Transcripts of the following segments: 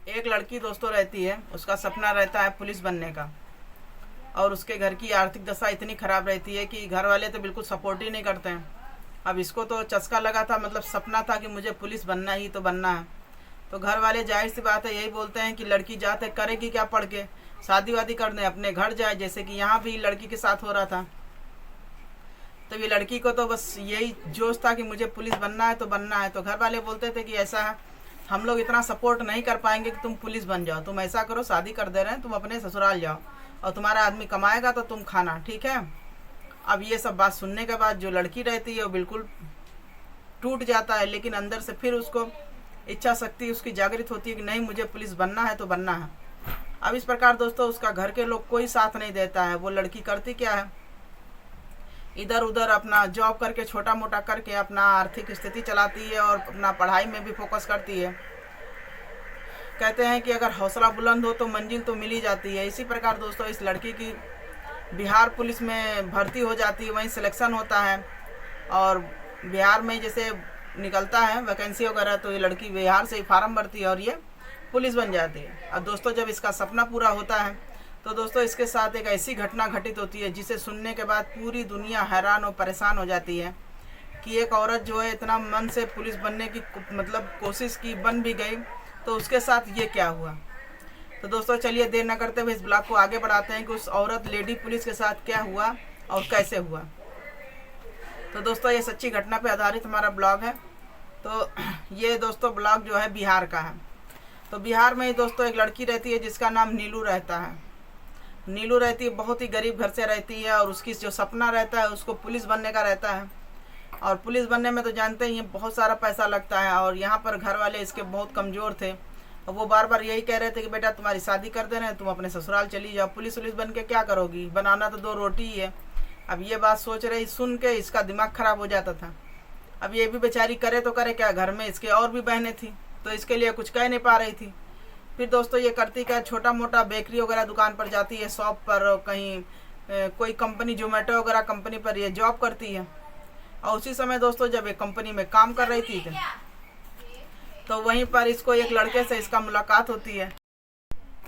एक लड़की दोस्तों रहती है, उसका सपना रहता है पुलिस बनने का, और उसके घर की आर्थिक दशा इतनी ख़राब रहती है कि घर वाले तो बिल्कुल सपोर्ट ही नहीं करते हैं। अब इसको तो चस्का लगा था, मतलब सपना था कि मुझे पुलिस बनना ही तो बनना है। तो घर वाले जाहिर सी बात है यही बोलते हैं कि लड़की जाते करेगी क्या पढ़ के, शादी वादी कर दें, अपने घर जाए, जैसे कि यहाँ भी लड़की के साथ हो रहा था। तो ये लड़की को तो बस यही जोश था कि मुझे पुलिस बनना है तो बनना है। तो घर वाले बोलते थे कि ऐसा है, हम लोग इतना सपोर्ट नहीं कर पाएंगे कि तुम पुलिस बन जाओ, तुम ऐसा करो, शादी कर दे रहे हैं, तुम अपने ससुराल जाओ और तुम्हारा आदमी कमाएगा तो तुम खाना, ठीक है। अब ये सब बात सुनने के बाद जो लड़की रहती है वो बिल्कुल टूट जाता है, लेकिन अंदर से फिर उसको इच्छा शक्ति उसकी जागृत होती है कि नहीं, मुझे पुलिस बनना है तो बनना है। अब इस प्रकार दोस्तों उसका घर के लोग कोई साथ नहीं देता है। वो लड़की करती क्या है, इधर उधर अपना जॉब करके, छोटा मोटा करके अपना आर्थिक स्थिति चलाती है और अपना पढ़ाई में भी फोकस करती है। कहते हैं कि अगर हौसला बुलंद हो तो मंजिल तो मिल ही जाती है। इसी प्रकार दोस्तों इस लड़की की बिहार पुलिस में भर्ती हो जाती है, वहीं सिलेक्शन होता है, और बिहार में जैसे निकलता है वैकेंसी वगैरह, तो ये लड़की बिहार से ही फार्म भरती है और ये पुलिस बन जाती है। अब दोस्तों जब इसका सपना पूरा होता है तो दोस्तों इसके साथ एक ऐसी घटना घटित होती है जिसे सुनने के बाद पूरी दुनिया हैरान और परेशान हो जाती है कि एक औरत जो है इतना मन से पुलिस बनने की मतलब कोशिश की, बन भी गई, तो उसके साथ ये क्या हुआ। तो दोस्तों चलिए देर न करते हुए इस ब्लॉग को आगे बढ़ाते हैं कि उस औरत लेडी पुलिस के साथ क्या हुआ और कैसे हुआ। तो दोस्तों ये सच्ची घटना पर आधारित हमारा ब्लॉग है। तो ये दोस्तों ब्लॉग जो है बिहार का है। तो बिहार में ही दोस्तों एक लड़की रहती है जिसका नाम नीलू रहता है। नीलू रहती है, बहुत ही गरीब घर से रहती है, और उसकी जो सपना रहता है उसको पुलिस बनने का रहता है। और पुलिस बनने में तो जानते ही हैं बहुत सारा पैसा लगता है, और यहाँ पर घर वाले इसके बहुत कमज़ोर थे। और वो बार बार यही कह रहे थे कि बेटा तुम्हारी शादी कर दे रहे हैं, तुम अपने ससुराल चली जाओ, पुलिस वुलिस बन के क्या करोगी, बनाना तो 2 रोटी ही है। अब ये बात सोच रही, सुन के इसका दिमाग ख़राब हो जाता था। अब ये भी बेचारी करे तो करे क्या, घर में इसके और भी बहनें थी, तो इसके लिए कुछ कह नहीं पा रही थी। फिर दोस्तों ये करती क्या, छोटा मोटा बेकरी वगैरह दुकान पर जाती है, शॉप पर, कहीं कोई कंपनी जोमेटो वगैरह कंपनी पर ये जॉब करती है। और उसी समय दोस्तों जब एक कंपनी में काम कर रही थी तो वहीं पर इसको एक लड़के से इसका मुलाकात होती है।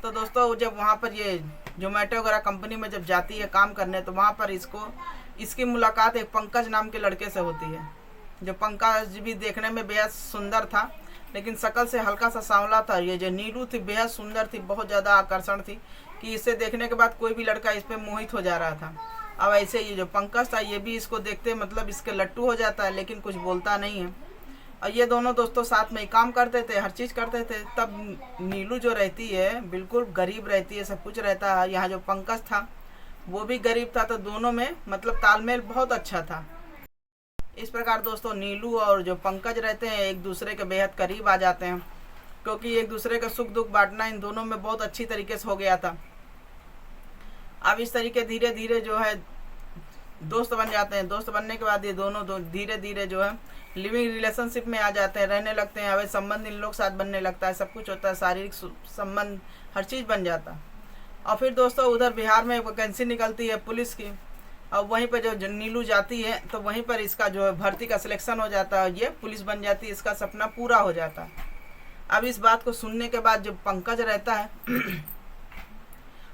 तो दोस्तों जब वहाँ पर ये जोमेटो वगैरह कंपनी में जब जाती है काम करने, तो वहाँ पर इसकी मुलाकात एक पंकज नाम के लड़के से होती है। जो पंकज भी देखने में बेहद सुंदर था, लेकिन शकल से हल्का सा सांवला था। ये जो नीलू थी बेहद सुंदर थी, बहुत ज़्यादा आकर्षण थी कि इसे देखने के बाद कोई भी लड़का इस पर मोहित हो जा रहा था। अब ऐसे ये जो पंकज था ये भी इसको देखते मतलब इसके लट्टू हो जाता है, लेकिन कुछ बोलता नहीं है। और ये दोनों दोस्तों साथ में ही काम करते थे, हर चीज़ करते थे। तब नीलू जो रहती है बिल्कुल गरीब रहती है, सब कुछ रहता है। यहाँ जो पंकज था वो भी गरीब था, तो दोनों में मतलब तालमेल बहुत अच्छा था। इस प्रकार दोस्तों नीलू और जो पंकज रहते हैं एक दूसरे के बेहद करीब आ जाते हैं, क्योंकि एक दूसरे का सुख दुख बांटना इन दोनों में बहुत अच्छी तरीके से हो गया था। अब इस तरीके धीरे धीरे जो है दोस्त बन जाते हैं। दोस्त बनने के बाद ये दोनों धीरे धीरे जो है लिविंग रिलेशनशिप में आ जाते हैं, रहने लगते हैं। अवैध संबंध इन लोग साथ बनने लगता है, सब कुछ होता है, शारीरिक संबंध हर चीज़ बन जाता है। और फिर दोस्तों उधर बिहार में वैकेंसी निकलती है पुलिस की, और वहीं पर जो नीलू जाती है तो वहीं पर इसका जो है भर्ती का सिलेक्शन हो जाता है, ये पुलिस बन जाती है, इसका सपना पूरा हो जाता है। अब इस बात को सुनने के बाद जो पंकज रहता है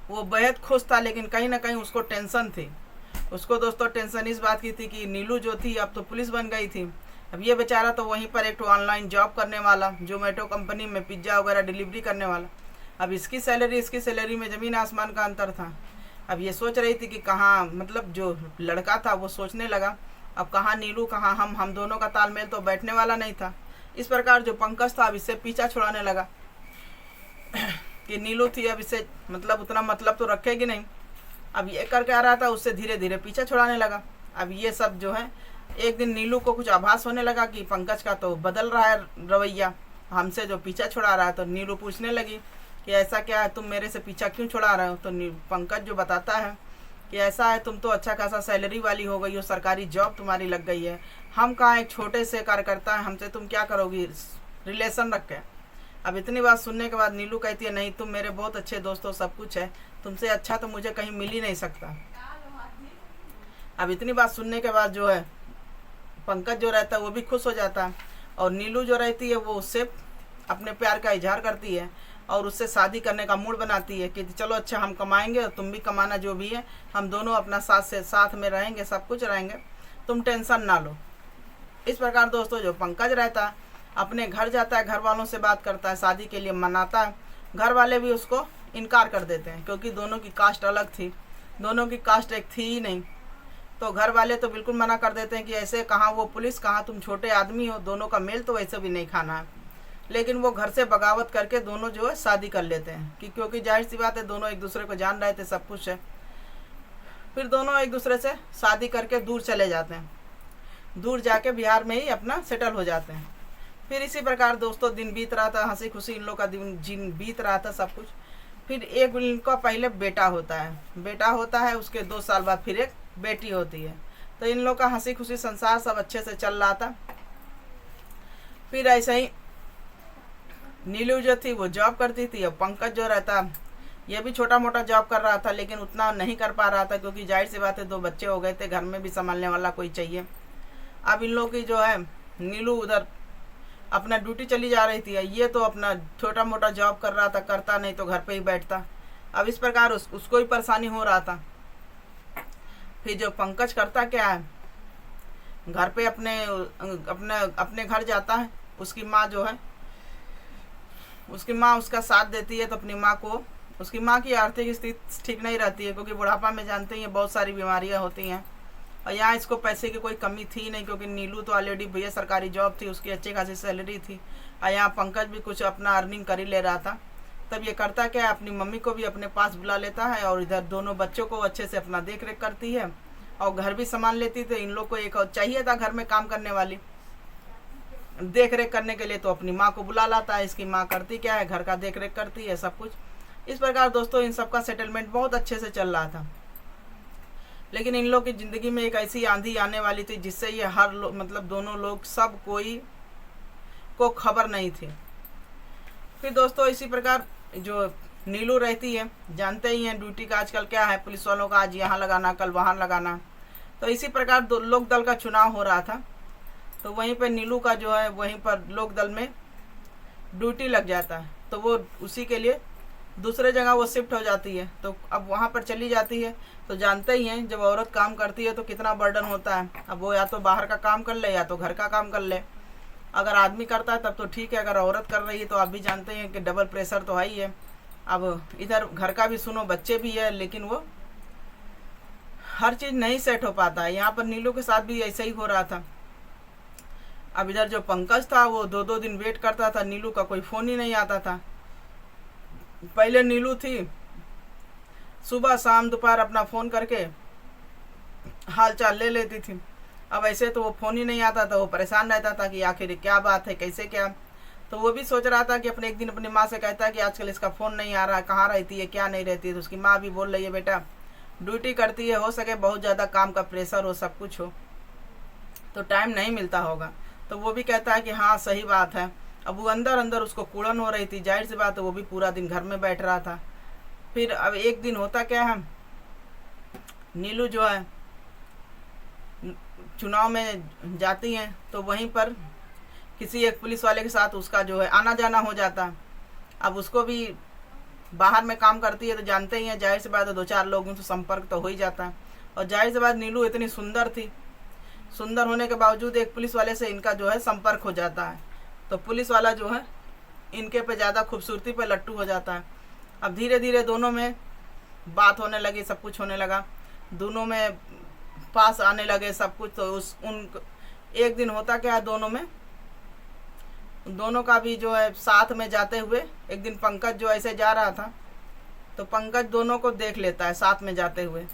वो बेहद खुश था, लेकिन कहीं ना कहीं उसको टेंशन थी। उसको दोस्तों टेंशन इस बात की थी कि नीलू जो थी अब तो पुलिस बन गई थी, अब ये बेचारा तो वहीं पर एक ऑनलाइन जॉब करने वाला, जोमेटो कंपनी में पिज्ज़ा वगैरह डिलीवरी करने वाला। अब इसकी सैलरी में ज़मीन आसमान का अंतर था। अब ये सोच रही थी कि कहाँ, मतलब जो लड़का था वो सोचने लगा अब कहाँ नीलू कहाँ हम दोनों का तालमेल तो बैठने वाला नहीं था। इस प्रकार जो पंकज था अब इससे पीछा छुड़ाने लगा कि नीलू थी अब इससे मतलब उतना मतलब तो रखेगी नहीं। अब ये करके आ रहा था, उससे धीरे धीरे पीछा छुड़ाने लगा। अब ये सब जो है एक दिन नीलू को कुछ आभास होने लगा कि पंकज का तो बदल रहा है रवैया, हमसे जो पीछा छुड़ा रहा है। तो नीलू पूछने लगी कि ऐसा क्या है, तुम मेरे से पीछा क्यों छुड़ा रहे हो। तो पंकज जो बताता है कि ऐसा है, तुम तो अच्छा खासा सैलरी वाली हो गई हो, सरकारी जॉब तुम्हारी लग गई है, हम कहाँ एक छोटे से कार्यकर्ता हैं, हमसे तुम क्या करोगी रिलेशन रख के। अब इतनी बात सुनने के बाद नीलू कहती है नहीं, तुम मेरे बहुत अच्छे दोस्त हो, सब कुछ है, तुमसे अच्छा तो मुझे कहीं मिल ही नहीं सकता। अब इतनी बात सुनने के बाद जो है पंकज जो रहता है वो भी खुश हो जाता है, और नीलू जो रहती है वो उससे अपने प्यार का इजहार करती है। और उससे शादी करने का मूड बनाती है कि चलो अच्छा हम कमाएंगे, तुम भी कमाना, जो भी है हम दोनों अपना साथ में रहेंगे, सब कुछ रहेंगे, तुम टेंशन ना लो। इस प्रकार दोस्तों जो पंकज रहता है अपने घर जाता है, घर वालों से बात करता है, शादी के लिए मनाता है। घर वाले भी उसको इनकार कर देते हैं क्योंकि दोनों की कास्ट अलग थी, दोनों की कास्ट एक थी ही नहीं। तो घर वाले तो बिल्कुल मना कर देते हैं कि ऐसे कहाँ वो पुलिस, कहाँ तुम छोटे आदमी हो, दोनों का मेल तो वैसे भी नहीं खाना है। लेकिन वो घर से बगावत करके दोनों जो है शादी कर लेते हैं कि क्योंकि जाहिर सी बात है दोनों एक दूसरे को जान रहे थे, सब कुछ है। फिर दोनों एक दूसरे से शादी करके दूर चले जाते हैं, दूर जाके बिहार में ही अपना सेटल हो जाते हैं। फिर इसी प्रकार दोस्तों दिन बीत रहा था, हंसी खुशी इन लोग का दिन बीत रहा था सब कुछ। फिर एक इनका पहले बेटा होता है, उसके 2 साल बाद फिर एक बेटी होती है। तो इन लोग का हंसी खुशी संसार सब अच्छे से चल रहा था। फिर ऐसे ही नीलू जो थी वो जॉब करती थी, और पंकज जो रहता ये भी छोटा मोटा जॉब कर रहा था, लेकिन उतना नहीं कर पा रहा था क्योंकि जाहिर सी बात है 2 बच्चे हो गए थे, घर में भी संभालने वाला कोई चाहिए। अब इन लोगों की जो है नीलू उधर अपना ड्यूटी चली जा रही थी, ये तो अपना छोटा मोटा जॉब कर रहा था, करता नहीं तो घर पे ही बैठता। अब इस प्रकार उसको ही परेशानी हो रहा था। फिर जो पंकज करता क्या है, घर पे अपने घर जाता है। उसकी माँ जो है, उसकी माँ उसका साथ देती है, तो अपनी माँ को, उसकी माँ की आर्थिक स्थिति ठीक नहीं रहती है क्योंकि बुढ़ापा में जानते हैं बहुत सारी बीमारियाँ होती हैं। और यहाँ इसको पैसे की कोई कमी थी नहीं क्योंकि नीलू तो ऑलरेडी भैया सरकारी जॉब थी, उसकी अच्छी खासी सैलरी थी, और यहाँ पंकज भी कुछ अपना अर्निंग कर ही ले रहा था। तब ये करता क्या है, अपनी मम्मी को भी अपने पास बुला लेता है और इधर दोनों बच्चों को अच्छे से अपना देख रेख करती है और घर भी संभाल लेती थी। इन लोग को एक और चाहिए था घर में काम करने वाली, देख रेख करने के लिए, तो अपनी माँ को बुला लाता है। इसकी माँ करती क्या है, घर का देख रेख करती है, सब कुछ। इस प्रकार दोस्तों इन सब का सेटलमेंट बहुत अच्छे से चल रहा था। लेकिन इन लोग की ज़िंदगी में एक ऐसी आंधी आने वाली थी जिससे ये मतलब दोनों लोग, सब कोई को खबर नहीं थी। फिर दोस्तों इसी प्रकार जो नीलू रहती है, जानते ही हैं ड्यूटी का आजकल क्या है पुलिस वालों का, आज यहाँ लगाना कल वहाँ लगाना। तो इसी प्रकार लोक दल का चुनाव हो रहा था, तो वहीं पर नीलू का जो है वहीं पर लोक दल में ड्यूटी लग जाता है। तो वो उसी के लिए दूसरे जगह वो शिफ्ट हो जाती है, तो अब वहाँ पर चली जाती है। तो जानते ही हैं जब औरत काम करती है तो कितना बर्डन होता है। अब वो या तो बाहर का काम कर ले या तो घर का काम कर ले। अगर आदमी करता है तब तो ठीक है, अगर औरत कर रही है तो आप भी जानते हैं कि डबल प्रेशर तो है ही है। अब इधर घर का भी सुनो, बच्चे भी है, लेकिन वो हर चीज़ नहीं सेट हो पाता है। यहाँ पर नीलू के साथ भी ऐसा ही हो रहा था। अब इधर जो पंकज था वो 2-2 दिन वेट करता था, नीलू का कोई फ़ोन ही नहीं आता था। पहले नीलू थी सुबह शाम दोपहर अपना फ़ोन करके हाल चाल ले लेती थी। अब ऐसे तो वो फ़ोन ही नहीं आता था, वो परेशान रहता था कि आखिर क्या बात है, कैसे क्या। तो वो भी सोच रहा था कि एक दिन अपनी माँ से कहता है कि आजकल इसका फ़ोन नहीं आ रहा है, कहाँ रहती है क्या नहीं रहती है। तो उसकी माँ भी बोल रही है बेटा ड्यूटी करती है, हो सके बहुत ज़्यादा काम का प्रेशर हो, सब कुछ हो, तो टाइम नहीं मिलता होगा। तो वो भी कहता है कि हाँ सही बात है। अब वो अंदर अंदर उसको कुड़न हो रही थी, जाहिर सी बात है वो भी पूरा दिन घर में बैठ रहा था। फिर अब एक दिन होता क्या है, नीलू जो है चुनाव में जाती हैं, तो वहीं पर किसी एक पुलिस वाले के साथ उसका जो है आना जाना हो जाता है। अब उसको भी बाहर में काम करती है तो जानते ही हैं, जाहिर सी बात है 2-4 लोगों से संपर्क तो हो ही जाता है। और जाहिर सी बात नीलू इतनी सुंदर थी, सुंदर होने के बावजूद एक पुलिस वाले से इनका जो है संपर्क हो जाता है। तो पुलिस वाला जो है इनके पे ज़्यादा खूबसूरती पे लट्टू हो जाता है। अब धीरे धीरे दोनों में बात होने लगी, सब कुछ होने लगा, दोनों में पास आने लगे सब कुछ। तो एक दिन होता क्या है, दोनों का भी जो है साथ में जाते हुए, एक दिन पंकज जो ऐसे जा रहा था तो पंकज दोनों को देख लेता है साथ में जाते हुए।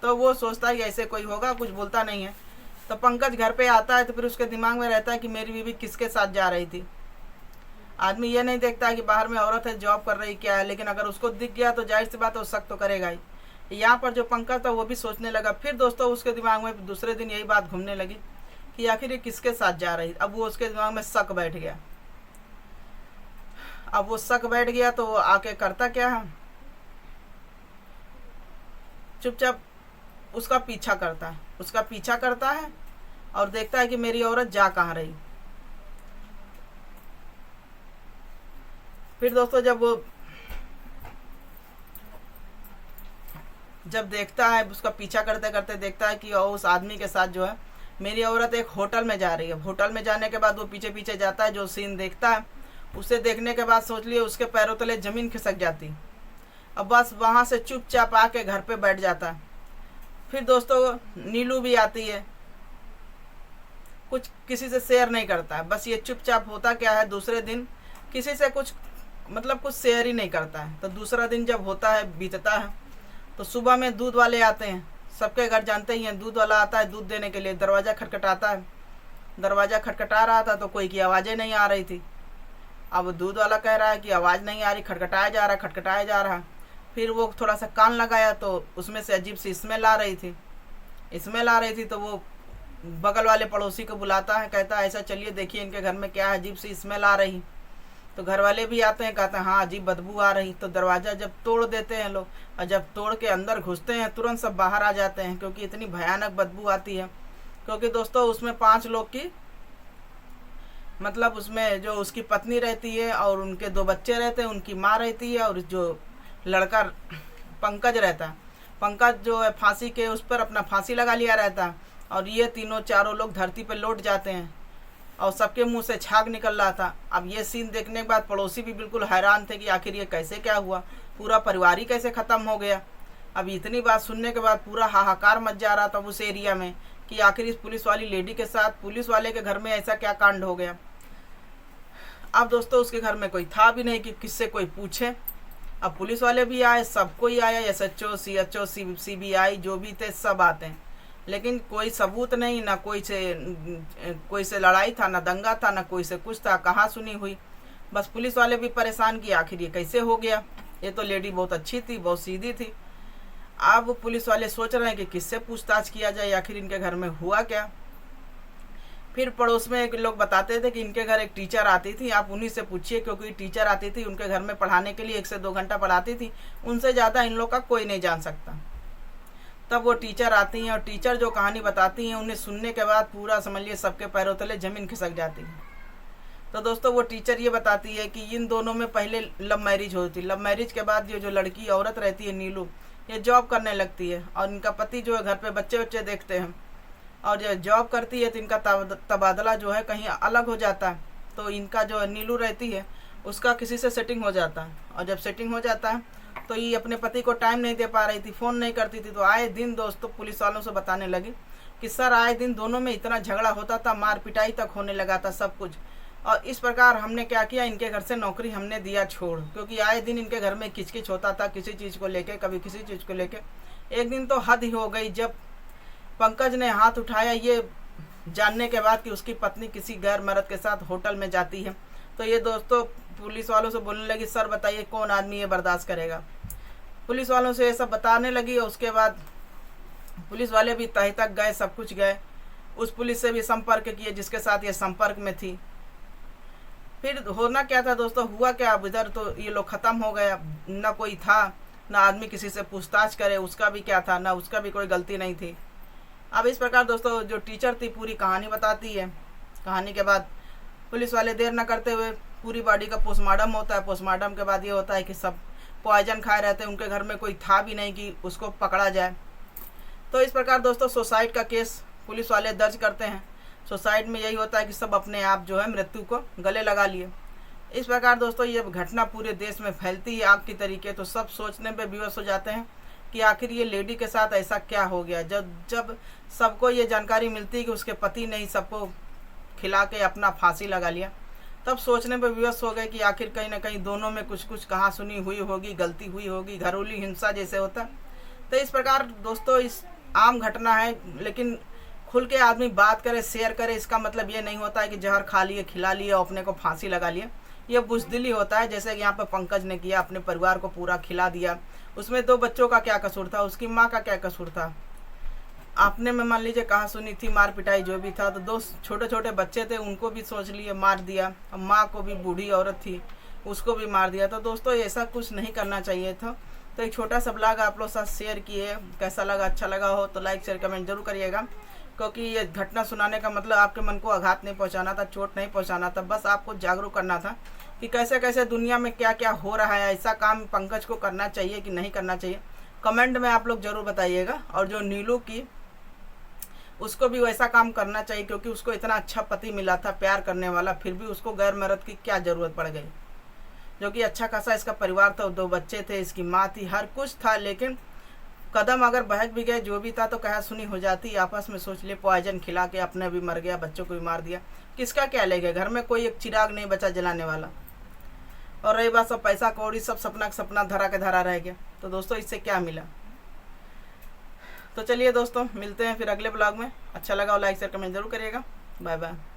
तो वो सोचता है कि ऐसे कोई होगा, कुछ बोलता नहीं है। तो पंकज घर पे आता है तो फिर उसके दिमाग में रहता है कि मेरी बीवी किसके साथ जा रही थी। आदमी ये नहीं देखता है कि बाहर में औरत है, जॉब कर रही क्या है, लेकिन अगर उसको दिख गया तो जाहिर सी बात है वो शक तो करेगा ही। यहाँ पर जो पंकज था वो भी सोचने लगा। फिर दोस्तों उसके दिमाग में दूसरे दिन यही बात घूमने लगी कि आखिर ये किसके साथ जा रही। अब वो उसके दिमाग में शक बैठ गया। अब वो शक बैठ गया तो वो आके करता क्या है, चुपचाप उसका पीछा करता है और देखता है कि मेरी औरत जा कहाँ रही। फिर दोस्तों जब देखता है, उसका पीछा करते करते देखता है कि उस आदमी के साथ जो है मेरी औरत एक होटल में जा रही है। होटल में जाने के बाद वो पीछे पीछे जाता है, जो सीन देखता है उसे देखने के बाद सोच लिए उसके पैरों तले ज़मीन खिसक जाती। अब बस वहाँ से चुपचाप आके घर पे बैठ जाता है। फिर दोस्तों नीलू भी आती है, कुछ किसी से शेयर नहीं करता है, बस ये चुपचाप होता क्या है दूसरे दिन किसी से कुछ शेयर ही नहीं करता है। तो दूसरा दिन जब होता है, बीतता है, तो सुबह में दूध वाले आते हैं। सबके घर जानते ही हैं, दूध वाला आता है दूध देने के लिए। दरवाज़ा खटखटाता है, दरवाज़ा खटखटा रहा था तो कोई की आवाज़ें नहीं आ रही थी। अब दूध वाला कह रहा है कि आवाज़ नहीं आ रही, खटखटाया जा रहा, खटखटाया जा रहा। फिर वो थोड़ा सा कान लगाया तो उसमें से अजीब सी स्मेल आ रही थी। तो वो बगल वाले पड़ोसी को बुलाता है, कहता है ऐसा चलिए देखिए इनके घर में क्या है, अजीब सी स्मेल आ रही। तो घर वाले भी आते हैं, कहते हैं हाँ अजीब बदबू आ रही। तो दरवाज़ा जब तोड़ देते हैं लोग, और जब तोड़ के अंदर घुसते हैं तुरंत सब बाहर आ जाते हैं, क्योंकि इतनी भयानक बदबू आती है। क्योंकि दोस्तों उसमें 5 लोग की उसमें जो उसकी पत्नी रहती है और उनके 2 बच्चे रहते हैं, उनकी माँ रहती है, और जो लड़का पंकज रहता है, पंकज जो है फांसी के उस पर अपना फांसी लगा लिया रहता है। और ये तीनों चारों लोग धरती पर लौट जाते हैं और सबके मुंह से छाग निकल रहा था। अब ये सीन देखने के बाद पड़ोसी भी बिल्कुल हैरान थे कि आखिर ये कैसे क्या हुआ, पूरा परिवार ही कैसे ख़त्म हो गया। अब इतनी बात सुनने के बाद पूरा हाहाकार मच जा रहा था उस एरिया में कि आखिर इस पुलिस वाली लेडी के साथ, पुलिस वाले के घर में ऐसा क्या कांड हो गया। अब दोस्तों उसके घर में कोई था भी नहीं कि किससे कोई पूछे। अब पुलिस वाले भी आए, सब कोई आया, SHO, CHO, CBI जो भी थे सब आते हैं, लेकिन कोई सबूत नहीं, ना कोई से लड़ाई था, ना दंगा था, ना कोई से कुछ था, कहाँ सुनी हुई। बस पुलिस वाले भी परेशान कि आखिर ये कैसे हो गया, ये तो लेडी बहुत अच्छी थी, बहुत सीधी थी। अब पुलिस वाले सोच रहे हैं कि किससे पूछताछ किया जाए, आखिर इनके घर में हुआ क्या। फिर पड़ोस में एक लोग बताते थे कि इनके घर एक टीचर आती थी, आप उन्हीं से पूछिए, क्योंकि टीचर आती थी उनके घर में पढ़ाने के लिए, 1 से 2 घंटा पढ़ाती थी, उनसे ज़्यादा इन लोग का कोई नहीं जान सकता। तब वो टीचर आती हैं और टीचर जो कहानी बताती हैं उन्हें सुनने के बाद पूरा समझिए सबके पैरों तले ज़मीन खिसक जाती है। तो दोस्तों वो टीचर ये बताती है कि इन दोनों में पहले लव मैरिज होती, लव मैरिज के बाद ये जो लड़की औरत रहती है नीलू, ये जॉब करने लगती है और इनका पति जो है घर पे बच्चे देखते हैं, और जब जॉब करती है तो इनका तबादला जो है कहीं अलग हो जाता है। तो इनका जो नीलू रहती है उसका किसी से सेटिंग हो जाता है, और जब सेटिंग हो जाता है तो ये अपने पति को टाइम नहीं दे पा रही थी, फ़ोन नहीं करती थी। तो आए दिन दोस्तों पुलिस वालों से बताने लगी कि सर आए दिन दोनों में इतना झगड़ा होता था, मार पिटाई तक होने लगा था सब कुछ। और इस प्रकार हमने क्या किया, इनके घर से नौकरी हमने दिया छोड़, क्योंकि आए दिन इनके घर में किचकिच होता था किसी चीज़ को लेके, कभी किसी चीज़ को लेके। एक दिन तो हद ही हो गई जब पंकज ने हाथ उठाया ये जानने के बाद कि उसकी पत्नी किसी गैर मर्द के साथ होटल में जाती है। तो ये दोस्तों पुलिस वालों से बोलने लगी सर बताइए कौन आदमी ये बर्दाश्त करेगा। पुलिस वालों से ये सब बताने लगी, और उसके बाद पुलिस वाले भी तह तक गए, सब कुछ गए, उस पुलिस से भी संपर्क किए जिसके साथ ये संपर्क में थी। फिर होना क्या था दोस्तों, हुआ क्या, अब इधर तो ये लोग ख़त्म हो गया, ना कोई था, ना आदमी किसी से पूछताछ करे, उसका भी क्या था, ना उसका भी कोई गलती नहीं थी। अब इस प्रकार दोस्तों जो टीचर थी पूरी कहानी बताती है। कहानी के बाद पुलिस वाले देर न करते हुए पूरी बॉडी का पोस्टमार्टम होता है। पोस्टमार्टम के बाद ये होता है कि सब पॉइजन खाए रहते हैं, उनके घर में कोई था भी नहीं कि उसको पकड़ा जाए। तो इस प्रकार दोस्तों सुसाइड का केस पुलिस वाले दर्ज करते हैं। सुसाइड में यही होता है कि सब अपने आप जो है मृत्यु को गले लगा लिए। इस प्रकार दोस्तों ये घटना पूरे देश में फैलती है आग की तरीके। तो सब सोचने पे विवश हो जाते हैं कि आखिर ये लेडी के साथ ऐसा क्या हो गया। जब सबको ये जानकारी मिलती है कि उसके पति ने ही सबको खिला के अपना फांसी लगा लिया, तब सोचने पर विवश हो गए कि आखिर कहीं ना कहीं दोनों में कुछ कहाँ सुनी हुई होगी, गलती हुई होगी, घरेलू हिंसा जैसे होता। तो इस प्रकार दोस्तों इस आम घटना है, लेकिन खुल के आदमी बात करे, शेयर करे, इसका मतलब ये नहीं होता है कि जहर खा लिए, खिला लिए और अपने को फांसी लगा लिया। ये बुज़दिली होता है, जैसे कि यहाँ पर पंकज ने किया, अपने परिवार को पूरा खिला दिया। उसमें 2 बच्चों का क्या कसूर था, उसकी माँ का क्या कसूर था। आपने में मान लीजिए कहा सुनी थी, मार पिटाई जो भी था, तो 2 छोटे छोटे बच्चे थे, उनको भी सोच लिए मार दिया। अब माँ को भी, बूढ़ी औरत थी, उसको भी मार दिया। तो दोस्तों ऐसा कुछ नहीं करना चाहिए था। तो एक छोटा सा ब्लॉग आप लोग साथ शेयर किए, कैसा लगा, अच्छा लगा हो तो लाइक शेयर कमेंट जरूर करिएगा। क्योंकि ये घटना सुनाने का मतलब आपके मन को आघात नहीं पहुंचाना था, चोट नहीं पहुंचाना था, बस आपको जागरूक करना था कि कैसे कैसे दुनिया में क्या क्या हो रहा है। ऐसा काम पंकज को करना चाहिए कि नहीं करना चाहिए, कमेंट में आप लोग ज़रूर बताइएगा। और जो नीलू की, उसको भी वैसा काम करना चाहिए, क्योंकि उसको इतना अच्छा पति मिला था, प्यार करने वाला, फिर भी उसको गैर मर्द की क्या ज़रूरत पड़ गई। जो कि अच्छा खासा इसका परिवार था, 2 बच्चे थे, इसकी माँ थी, हर कुछ था, लेकिन कदम अगर बहक भी गए, जो भी था तो कहा सुनी हो जाती। आपस में सोच ले, पॉइजन खिला के अपने भी मर गया, बच्चों को भी मार दिया, किसका क्या ले गए। घर में कोई एक चिराग नहीं बचा जलाने वाला। और रही बात सब पैसा कौड़ी, सब सपना सपना धरा के धरा रह गया। तो दोस्तों इससे क्या मिला। तो चलिए दोस्तों, मिलते हैं फिर अगले ब्लॉग में। अच्छा लगा और लाइक शेयर कमेंट जरूर करिएगा। Bye bye.